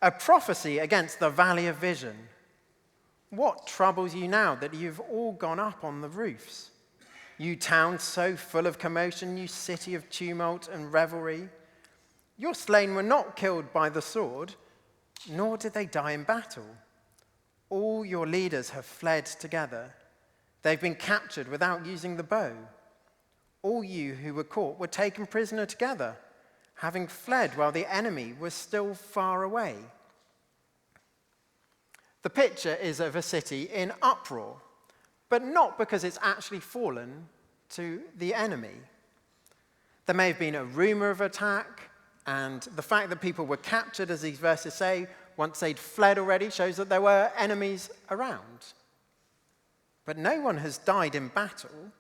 A prophecy against the valley of vision. What troubles you now that you've all gone up on the roofs? You town so full of commotion, you city of tumult and revelry. Your slain were not killed by the sword, nor did they die in battle. All your leaders have fled together. They've been captured without using the bow. All you who were caught were taken prisoner together, having fled while the enemy was still far away. The picture is of a city in uproar, but not because it's actually fallen to the enemy. There may have been a rumor of attack, and the fact that people were captured, as these verses say, once they'd fled already, shows that there were enemies around. But no one has died in battle.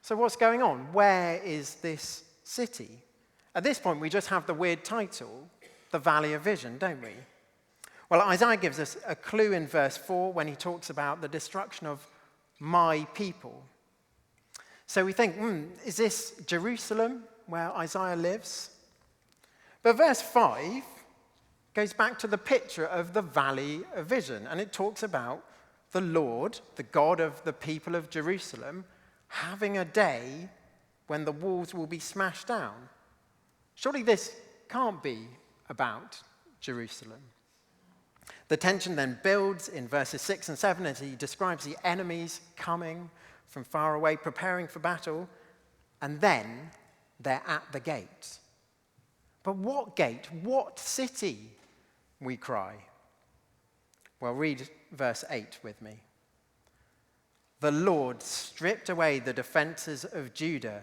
So what's going on? Where is this city? At this point, we just have the weird title, the Valley of Vision, don't we? Well, Isaiah gives us a clue in verse 4 when he talks about the destruction of my people. So we think, is this Jerusalem where Isaiah lives? But verse 5 goes back to the picture of the Valley of Vision, and it talks about the Lord, the God of the people of Jerusalem, having a day when the walls will be smashed down. Surely this can't be about Jerusalem. The tension then builds in verses 6 and 7 as he describes the enemies coming from far away, preparing for battle, and then they're at the gate. But what gate? What city? We cry. Well, read verse 8 with me. The Lord stripped away the defenses of Judah,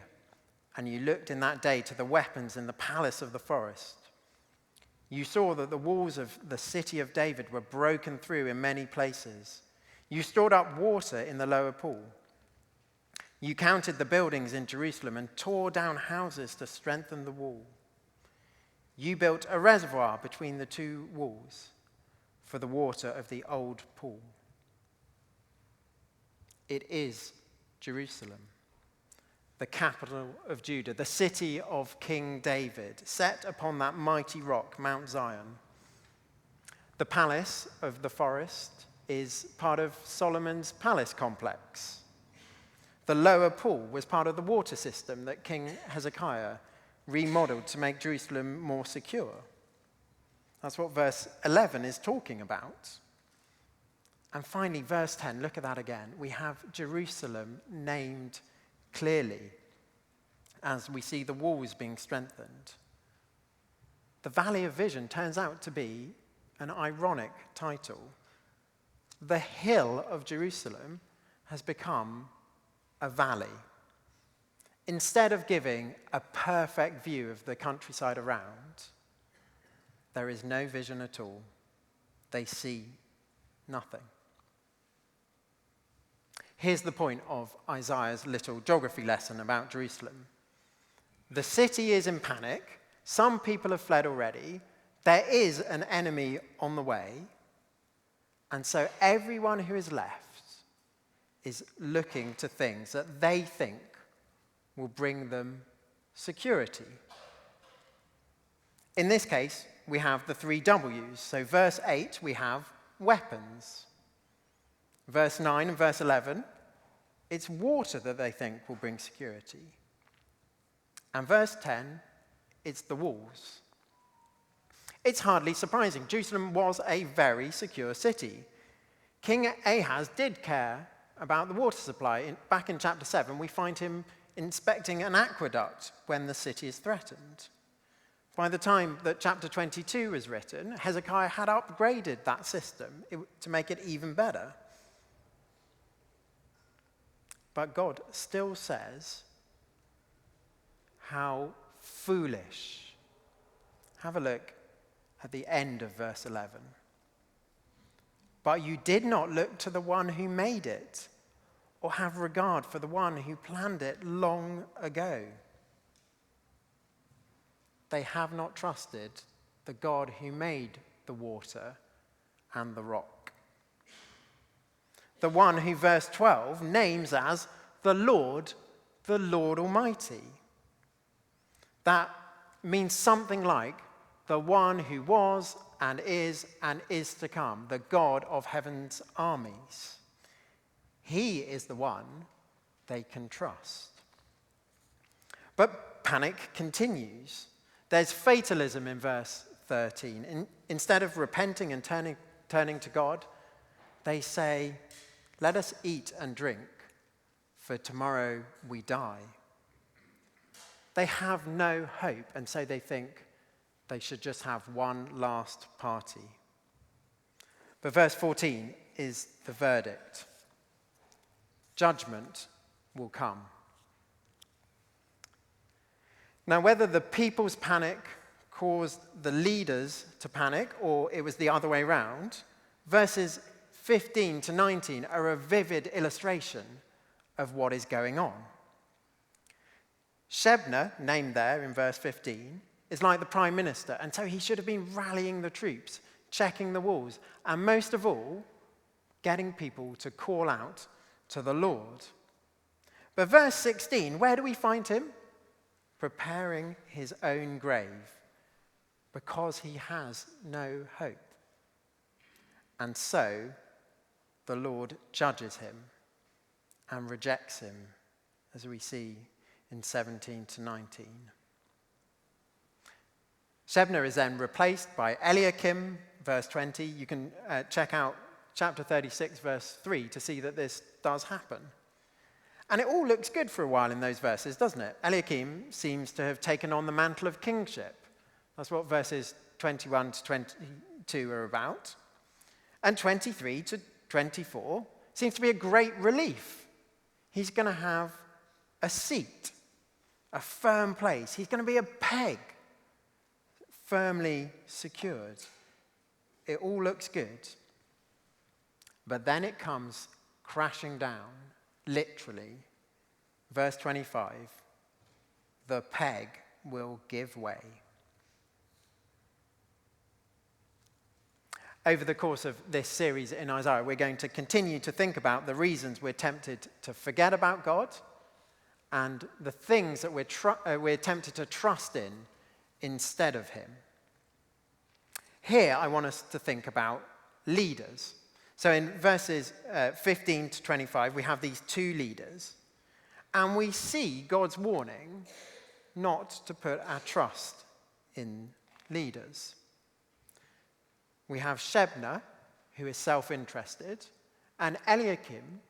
and you looked in that day to the weapons in the palace of the forest. You saw that the walls of the city of David were broken through in many places. You stored up water in the lower pool. You counted the buildings in Jerusalem and tore down houses to strengthen the wall. You built a reservoir between the two walls for the water of the old pool. It is Jerusalem, the capital of Judah, the city of King David, set upon that mighty rock, Mount Zion. The palace of the forest is part of Solomon's palace complex. The lower pool was part of the water system that King Hezekiah remodeled to make Jerusalem more secure. That's what verse 11 is talking about. And finally, verse 10, look at that again. We have Jerusalem named clearly as we see the walls being strengthened. The Valley of Vision turns out to be an ironic title. The hill of Jerusalem has become a valley. Instead of giving a perfect view of the countryside around, there is no vision at all. They see nothing. Here's the point of Isaiah's little geography lesson about Jerusalem. The city is in panic. Some people have fled already. There is an enemy on the way. And so everyone who is left is looking to things that they think will bring them security. In this case, we have the 3 W's. So verse 8, we have weapons. Verse 9 and verse 11, it's water that they think will bring security. And verse 10, it's the walls. It's hardly surprising. Jerusalem was a very secure city. King Ahaz did care about the water supply. Back in chapter 7, we find him inspecting an aqueduct when the city is threatened. By the time that chapter 22 was written, Hezekiah had upgraded that system to make it even better. But God still says, how foolish. Have a look at the end of verse 11. But you did not look to the one who made it, or have regard for the one who planned it long ago. They have not trusted the God who made the water and the rock. The one who, verse 12, names as the Lord Almighty. That means something like the one who was and is to come, the God of heaven's armies. He is the one they can trust. But panic continues. There's fatalism in verse 13. Instead of repenting and turning to God, they say, "Let us eat and drink, for tomorrow we die." They have no hope, and so they think they should just have one last party. But verse 14 is the verdict. Judgment will come. Now, whether the people's panic caused the leaders to panic or it was the other way around, verses 15 to 19 are a vivid illustration of what is going on. Shebna, named there in verse 15, is like the prime minister, and so he should have been rallying the troops, checking the walls, and most of all, getting people to call out to the Lord. But verse 16, where do we find him? Preparing his own grave, because he has no hope. And so the Lord judges him and rejects him, as we see in 17 to 19. Shebna is then replaced by Eliakim, verse 20. You can check out chapter 36, verse 3 to see that this does happen. And it all looks good for a while in those verses, doesn't it? Eliakim seems to have taken on the mantle of kingship. That's what verses 21 to 22 are about. And 23 to 24 seems to be a great relief. He's going to have a seat, a firm place. He's going to be a peg, firmly secured. It all looks good. But then it comes crashing down, literally. Verse 25, the peg will give way. Over the course of this series in Isaiah, we're going to continue to think about the reasons we're tempted to forget about God and the things that we're tempted to trust in instead of him. Here, I want us to think about leaders. So in verses 15 to 25, we have these two leaders, and we see God's warning not to put our trust in leaders. We have Shebna, who is self-interested, and Eliakim,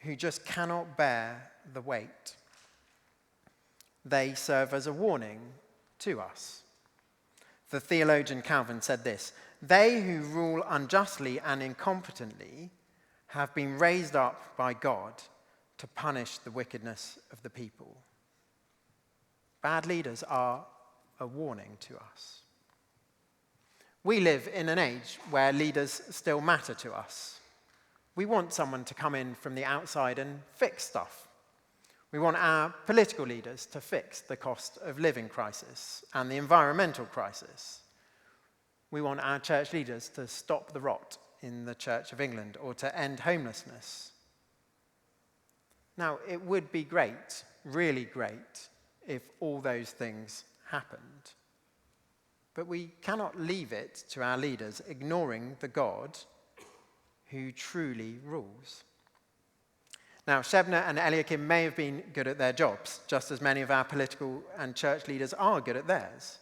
who just cannot bear the weight. They serve as a warning to us. The theologian Calvin said this: "They who rule unjustly and incompetently have been raised up by God to punish the wickedness of the people." Bad leaders are a warning to us. We live in an age where leaders still matter to us. We want someone to come in from the outside and fix stuff. We want our political leaders to fix the cost of living crisis and the environmental crisis. We want our church leaders to stop the rot in the Church of England or to end homelessness. Now, it would be great, really great, if all those things happened. But we cannot leave it to our leaders ignoring the God who truly rules. Now, Shebna and Eliakim may have been good at their jobs, just as many of our political and church leaders are good at theirs.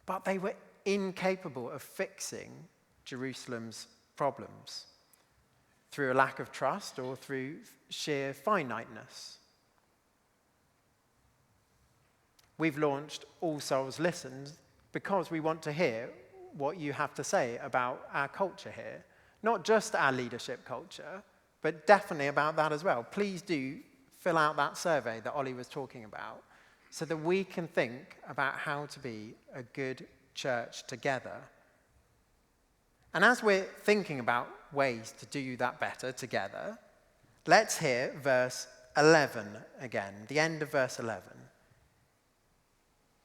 But they were incapable of fixing Jerusalem's problems through a lack of trust or through sheer finiteness. We've launched All Souls Listen because we want to hear what you have to say about our culture here. Not just our leadership culture, but definitely about that as well. Please do fill out that survey that Ollie was talking about so that we can think about how to be a good church together. And as we're thinking about ways to do that better together, let's hear verse 11 again, the end of verse 11.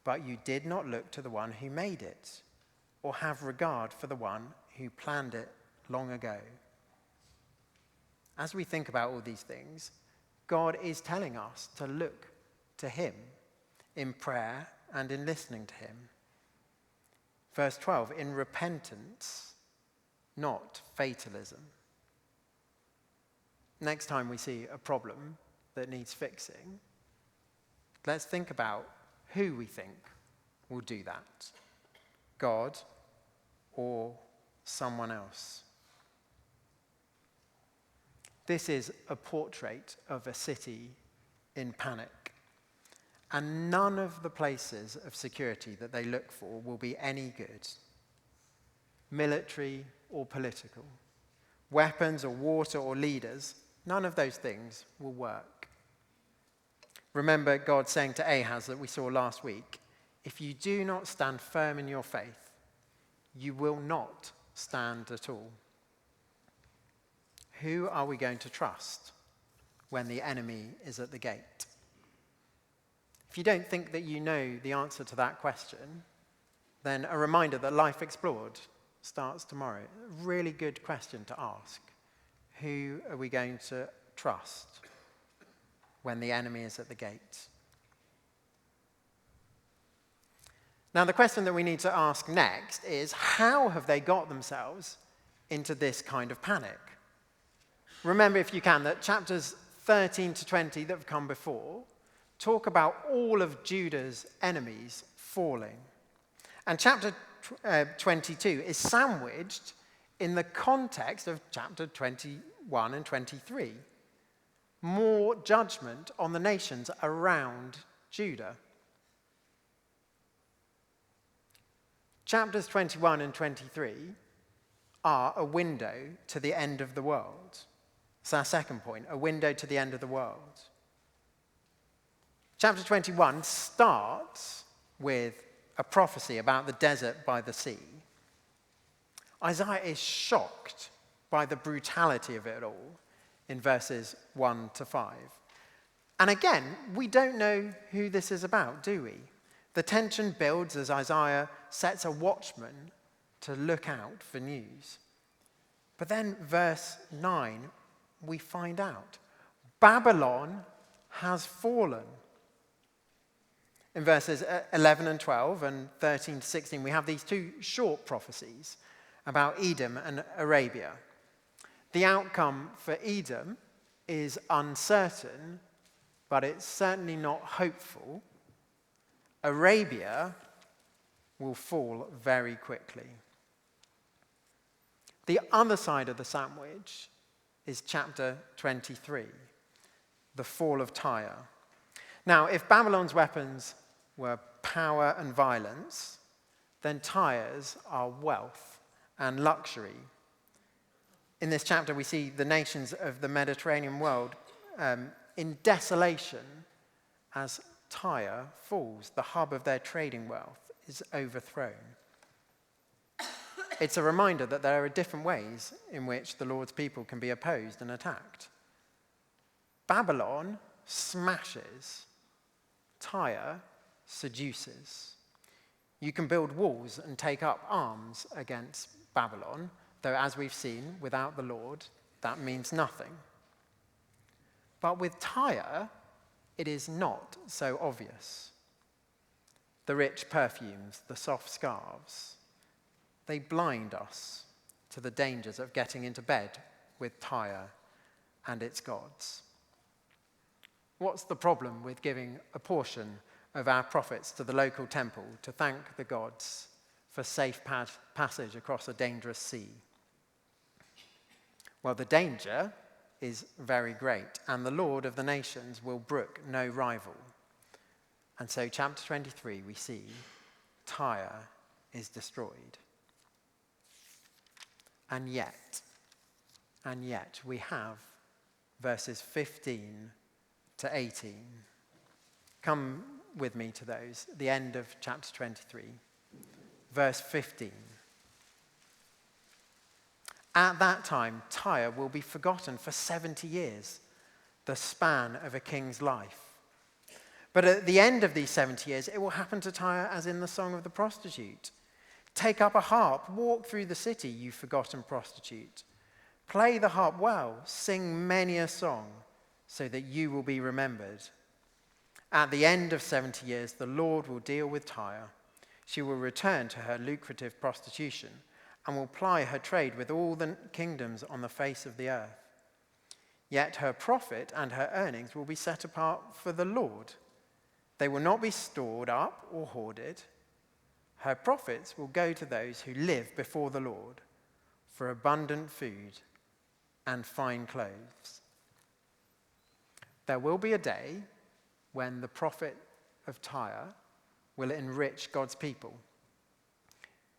"But you did not look to the one who made it, or have regard for the one who planned it long ago." As we think about all these things, God is telling us to look to him in prayer and in listening to him. Verse 12, in repentance, not fatalism. Next time we see a problem that needs fixing, let's think about who we think will do that. God or someone else. This is a portrait of a city in panic. And none of the places of security that they look for will be any good. Military or political. Weapons or water or leaders, none of those things will work. Remember God saying to Ahaz that we saw last week, if you do not stand firm in your faith, you will not stand at all. Who are we going to trust when the enemy is at the gate? If you don't think that you know the answer to that question, then a reminder that Life Explored starts tomorrow. A really good question to ask. Who are we going to trust when the enemy is at the gate? Now, the question that we need to ask next is, how have they got themselves into this kind of panic? Remember, if you can, that chapters 13 to 20 that have come before talk about all of Judah's enemies falling. And chapter 22 is sandwiched in the context of chapter 21 and 23. More judgment on the nations around Judah. Chapters 21 and 23 are a window to the end of the world. It's our second point, a window to the end of the world. Chapter 21 starts with a prophecy about the desert by the sea. Isaiah is shocked by the brutality of it all in verses 1 to 5. And again, we don't know who this is about, do we? The tension builds as Isaiah sets a watchman to look out for news. But then verse 9, we find out. Babylon has fallen. In verses 11 and 12 and 13 to 16, we have these two short prophecies about Edom and Arabia. The outcome for Edom is uncertain, but it's certainly not hopeful. Arabia will fall very quickly. The other side of the sandwich is chapter 23, the fall of Tyre. Now, if Babylon's weapons were power and violence, then Tyre's are wealth and luxury. In this chapter, we see the nations of the Mediterranean world in desolation as Tyre falls. The hub of their trading wealth is overthrown. It's a reminder that there are different ways in which the Lord's people can be opposed and attacked. Babylon smashes. Tyre seduces. You can build walls and take up arms against Babylon, though as we've seen, without the Lord, that means nothing. But with Tyre, it is not so obvious. The rich perfumes, the soft scarves, they blind us to the dangers of getting into bed with Tyre and its gods. What's the problem with giving a portion of our profits to the local temple to thank the gods for safe passage across a dangerous sea? Well, the danger is very great, and the Lord of the nations will brook no rival. And so, chapter 23, we see Tyre is destroyed. And yet, we have verses 15 to 18. Come with me to those, the end of chapter 23, verse 15. At that time, Tyre will be forgotten for 70 years, the span of a king's life. But at the end of these 70 years, it will happen to Tyre as in the song of the prostitute. Take up a harp, walk through the city, you forgotten prostitute. Play the harp well, sing many a song, so that you will be remembered. At the end of 70 years, the Lord will deal with Tyre. She will return to her lucrative prostitution and will ply her trade with all the kingdoms on the face of the earth. Yet her profit and her earnings will be set apart for the Lord. They will not be stored up or hoarded. Her profits will go to those who live before the Lord for abundant food and fine clothes. There will be a day when the prophet of Tyre will enrich God's people.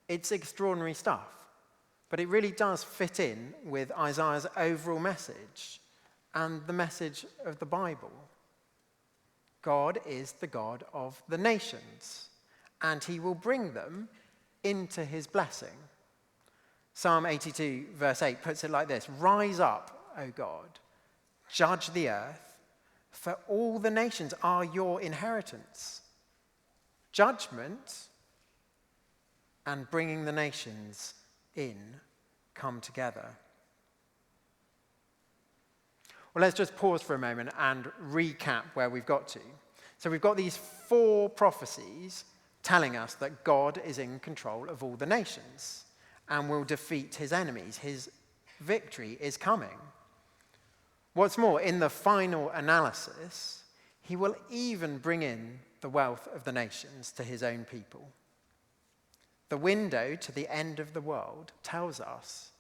It's extraordinary stuff, but it really does fit in with Isaiah's overall message and the message of the Bible. God is the God of the nations, and he will bring them into his blessing. Psalm 82, verse 8 puts it like this: "Rise up, O God, judge the earth, for all the nations are your inheritance." Judgment and bringing the nations in come together. Well, let's just pause for a moment and recap where we've got to. So we've got these 4 prophecies telling us that God is in control of all the nations and will defeat his enemies. His victory is coming. What's more, in the final analysis, he will even bring in the wealth of the nations to his own people. The window to the end of the world tells us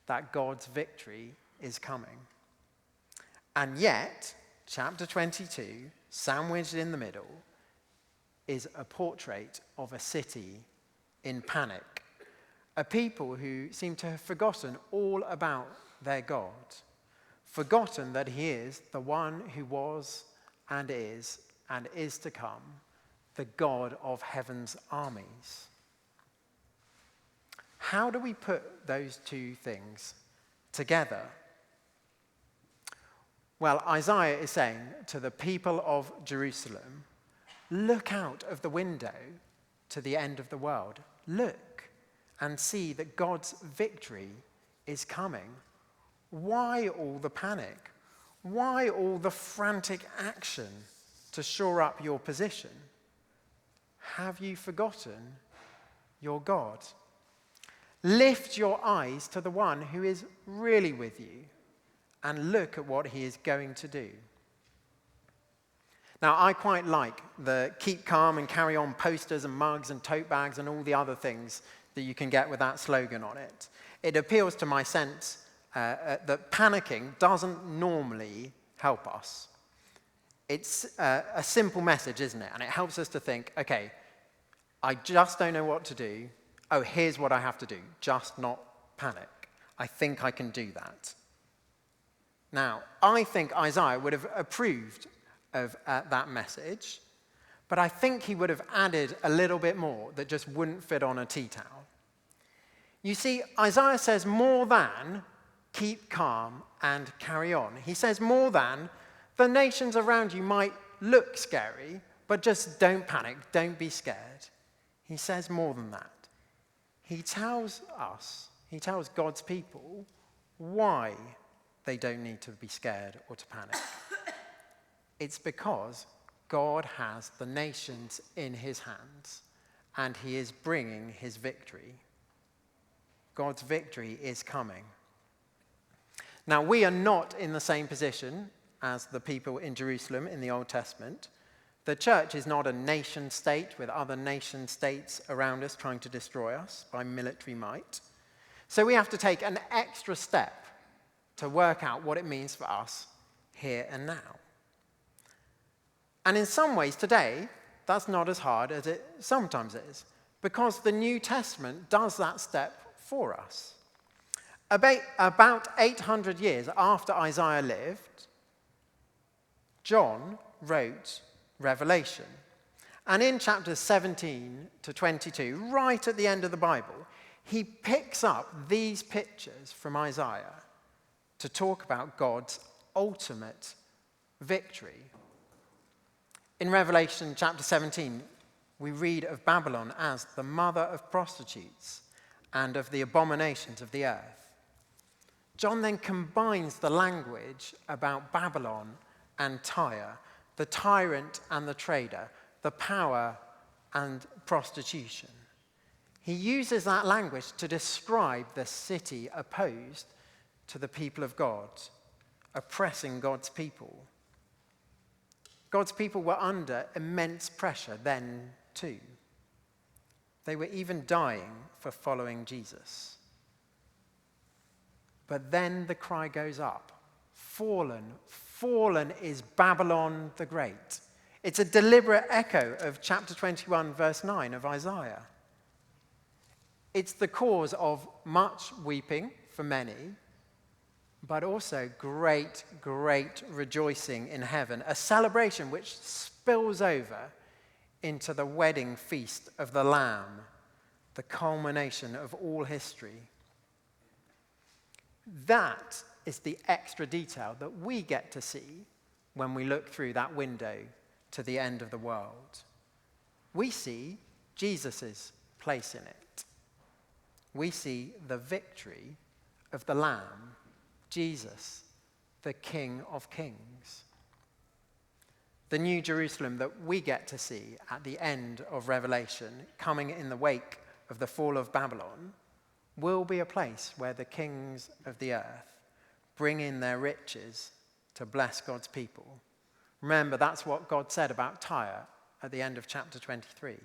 that God's victory is coming. And yet, chapter 22, sandwiched in the middle, is a portrait of a city in panic, a people who seem to have forgotten all about their God, forgotten that he is the one who was and is to come, the God of heaven's armies. How do we put those two things together? Well, Isaiah is saying to the people of Jerusalem, look out of the window to the end of the world. Look and see that God's victory is coming. Why all the panic? Why all the frantic action to shore up your position? Have you forgotten your God? Lift your eyes to the one who is really with you and look at what he is going to do. Now, I quite like the keep calm and carry on posters and mugs and tote bags and all the other things that you can get with that slogan on it. It appeals to my sense that panicking doesn't normally help us. It's a simple message, isn't it? And it helps us to think, okay, I just don't know what to do. Oh, here's what I have to do. Just not panic. I think I can do that. Now, I think Isaiah would have approved of that message, but I think he would have added a little bit more that just wouldn't fit on a tea towel. You see, Isaiah says more than keep calm and carry on. He says more than the nations around you might look scary, but just don't panic, don't be scared. He says more than that. He tells God's people why they don't need to be scared or to panic. It's because God has the nations in his hands and he is bringing his victory. God's victory is coming. Now, we are not in the same position as the people in Jerusalem in the Old Testament. The church is not a nation state with other nation states around us trying to destroy us by military might. So we have to take an extra step to work out what it means for us here and now. And in some ways today, that's not as hard as it sometimes is, because the New Testament does that step for us. About 800 years after Isaiah lived, John wrote Revelation. And in chapters 17 to 22, right at the end of the Bible, he picks up these pictures from Isaiah to talk about God's ultimate victory. In Revelation chapter 17, we read of Babylon as the mother of prostitutes and of the abominations of the earth. John then combines the language about Babylon and Tyre, the tyrant and the trader, the power and prostitution. He uses that language to describe the city opposed to the people of God, oppressing God's people. God's people were under immense pressure then too. They were even dying for following Jesus. But then the cry goes up, fallen, fallen is Babylon the Great. It's a deliberate echo of chapter 21, verse 9 of Isaiah. It's the cause of much weeping for many, but also great, great rejoicing in heaven, a celebration which spills over into the wedding feast of the Lamb, the culmination of all history. That is the extra detail that we get to see when we look through that window to the end of the world. We see Jesus' place in it. We see the victory of the Lamb, Jesus, the King of Kings. The New Jerusalem that we get to see at the end of Revelation, coming in the wake of the fall of Babylon, will be a place where the kings of the earth bring in their riches to bless God's people. Remember, that's what God said about Tyre at the end of chapter 23.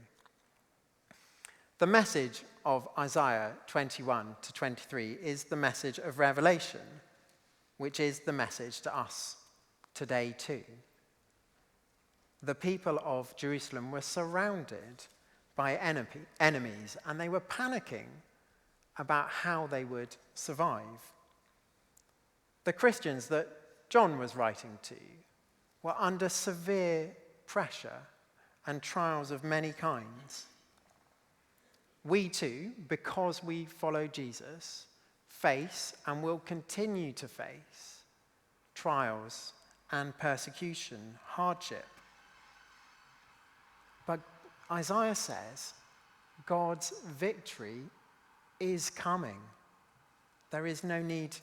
The message of Isaiah 21 to 23 is the message of Revelation, which is the message to us today too. The people of Jerusalem were surrounded by enemies, and they were panicking about how they would survive. The Christians that John was writing to were under severe pressure and trials of many kinds. We too, because we follow Jesus, face and will continue to face trials and persecution, hardship. But Isaiah says God's victory is coming. There is no need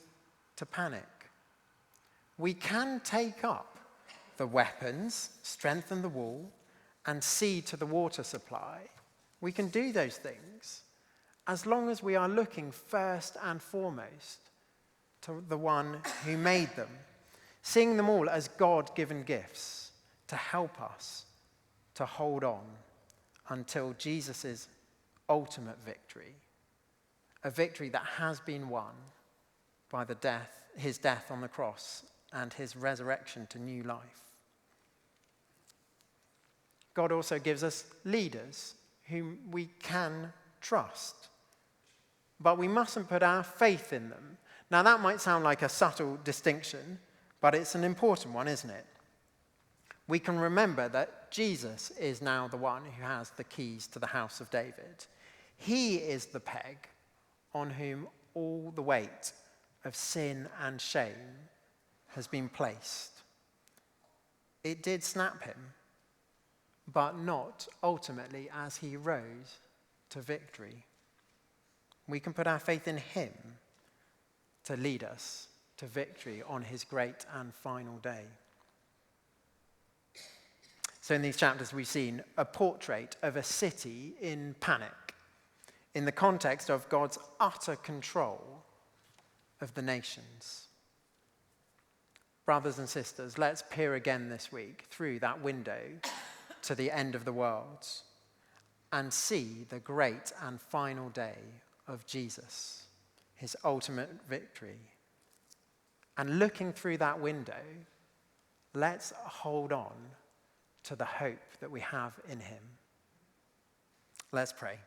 to panic. We can take up the weapons, strengthen the wall, and see to the water supply. We can do those things as long as we are looking first and foremost to the one who made them, seeing them all as God-given gifts to help us to hold on until Jesus' ultimate victory, a victory that has been won by his death on the cross and his resurrection to new life. God also gives us leaders whom we can trust, but we mustn't put our faith in them. Now, that might sound like a subtle distinction, but it's an important one, isn't it? We can remember that Jesus is now the one who has the keys to the house of David. He is the peg on whom all the weight of sin and shame has been placed. It did snap him, but not ultimately as he rose to victory. We can put our faith in him to lead us to victory on his great and final day. So in these chapters, we've seen a portrait of a city in panic in the context of God's utter control of the nations. Brothers and sisters, let's peer again this week through that window to the end of the world and see the great and final day of Jesus, his ultimate victory. And looking through that window, let's hold on to the hope that we have in him. Let's pray.